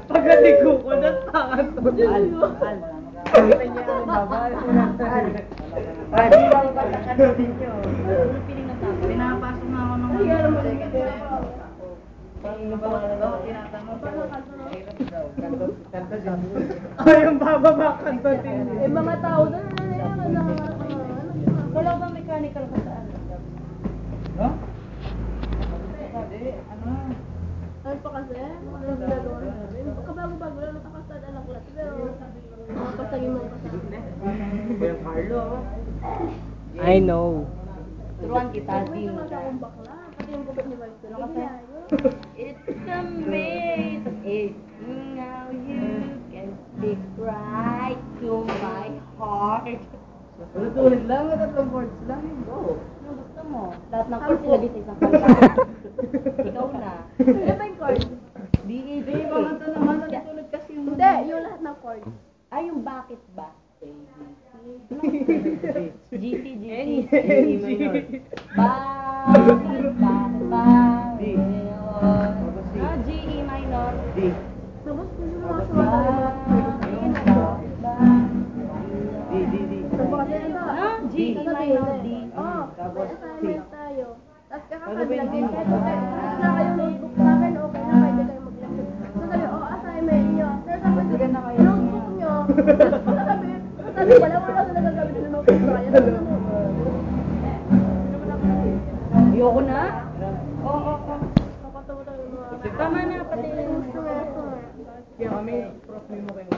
Pagkaligo ko, natangan to. Kita niya ang baba. Ay, di ba patakan din nyo? Piling ng tao. Pinapasok na ako ng second sem. Bago tinatanong. Kanta dyan. Ay, yung bababa kanto din. Eh, mga tao doon, Wala ba mechanical ka sa ano? No? Hindi, ano? ano pa kasi, mga ginagawa namin. Kabago-bago lang nakakastad ang klas, pero makapasagin mo kasama. Kuya Carlo. I know. Turuan kita, May Jim. mga akong bakla, pati yung gupit ni Vice. Ano kasi? It's amazing how you can speak right to my heart. Ulit-ulit lang, tatlong chords lang. Go. Ano gusto mo? Lahat ng chords ilagay sa isang kanta. Ikaw na. Ano ba yung chord? D-E-D. Hindi, mga ito naman, ulit-ulit kasi yung... Hindi, yung lahat ng chord. Ay, yung bakit ba? G, C, G, C, N, E, G. minor. Bakit ba? D. G, E minor. D. Tapos kung yung mga suwata D, D, D. G, E minor, D. Oo, Tapos may assignment tayo. Tapos Ano ba kakasabi yung lang D? din, kahit okay, tapos na kayong notebook sa akin, okay na pwede kayo mag-lecture. So sabi, assignment nyo. Pero tapos Bigyan na kayo. notebook nyo. Sabi wala sila nagagamit ng notebook sa kanya. Ayoko na. Oo. Kapatawa tayo ng mga... Tama na, pati yung... Sumer. Kaya kami, prof, may mo kayo.